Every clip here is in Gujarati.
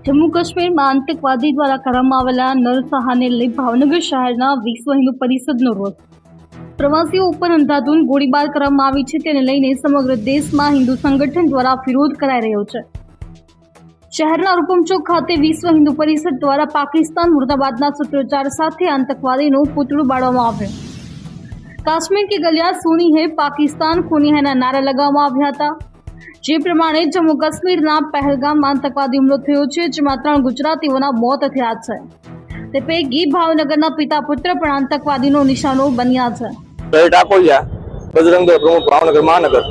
જમ્મુ કાશ્મીરમાં આતંકવાદી દ્વારા કરવામાં આવેલા નરસંહારને લઈ ભાવનગર શહેરના વિશ્વ હિન્દુ પરિષદનો રોષ. પ્રવાસીઓ ઉપર અંધાધૂંધ ગોળીબાર કરવામાં આવી છે, તેને લઈને સમગ્ર દેશમાં હિન્દુ સંગઠન દ્વારા વિરોધ કરાઈ રહ્યો છે. શહેરના રૂપમચોક ખાતે વિશ્વ હિન્દુ પરિષદ દ્વારા પાકિસ્તાન મુર્દાબાદના સૂત્રોચ્ચાર સાથે આતંકવાદીનું પૂતળું બાળવામાં આવ્યું. કાશ્મીર की गलियां सुनी है, पाकिस्तान खूनी है ના નારા લગાવવામાં આવ્યા હતા. જે પ્રમાણે જમ્મુ કાશ્મીરના પહેલગામમાં આતંકવાદી હુમલો થયો છે, જેમાં 3 ગુજરાતીઓના મોત થયા છે. તે પૈકી ભાવનગરના પિતા પુત્ર પણ આતંકવાદીનો નિશાનો બન્યા છે. ટાકોલિયા બજરંગ દળ પ્રમુખ ભાવનગર મહાનગર.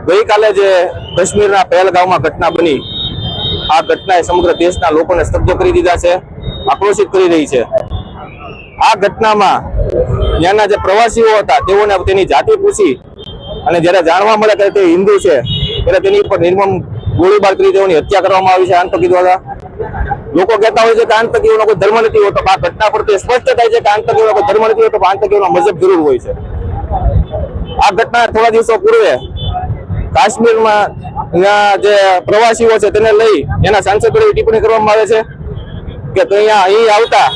ગઈકાલે જે કાશ્મીરના પહેલગામમાં ઘટના બની, આ ઘટનાએ સમગ્ર દેશના લોકોને સ્તબ્ધ કરી દીધા છે, આક્રોશિત કરી રહી છે. આ ઘટનામાં ત્યાંના જે પ્રવાસીઓ હતા તેઓને તેની જાતિ પૂછી અને જ્યારે જાણવા મળે કે તે હિન્દુ છે ત્યારે તેની ઉપર નિર્મમ ગોળીબાર કરી તેઓની હત્યા કરવામાં આવી છે આતંકી દ્વારા. લોકો કહેતા હોય છે કે આતંકીઓનો કોઈ ધર્મ નથી હોતો. આ ઘટના પરથી સ્પષ્ટ થાય છે કે આતંકીઓનો કોઈ ધર્મ નથી હોતો, આતંકીઓનો મજહબ જરૂર હોય છે. આ ઘટના થોડા દિવસો પૂર્વે કાશ્મીરમાં જે પ્રવાસીઓ છે તેને લઈ એના સાંસદોએ ટિપ્પણી કરવામાં આવે છે કે અહીં આવતા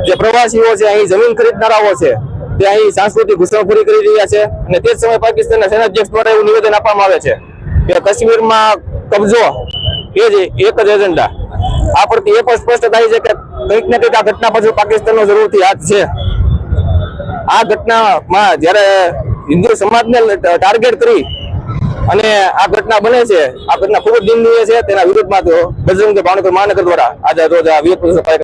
જે પ્રવાસીઓ છે, અહીં જમીન ખરીદનારાઓ છે, તે અહીં સાંસ્કૃતિક ઘૂસણખોરી કરી રહ્યા છે. અને તે જ સમયે પાકિસ્તાનના સેનાધ્યક્ષ દ્વારા એવું નિવેદન આપવામાં આવે છે કે કાશ્મીરમાં કબજો એ જ એક જ એજન્ડા. આ પરથી એ પણ સ્પષ્ટ થાય છે કે કંઈક ને કંઈક આ ઘટના પાછળ પાકિસ્તાનનો જરૂરથી હાથ છે. આ ઘટનામાં જ્યારે હિન્દુ સમાજને ટાર્ગેટ કરી અને આ ઘટના બને છે, આ ઘટના ખૂબ જ નિંદનીય છે. તેના વિરોધમાં તો બજરંગ દળ ભાવનગર મહાનગર દ્વારા આજે રોજ આ વિરોધ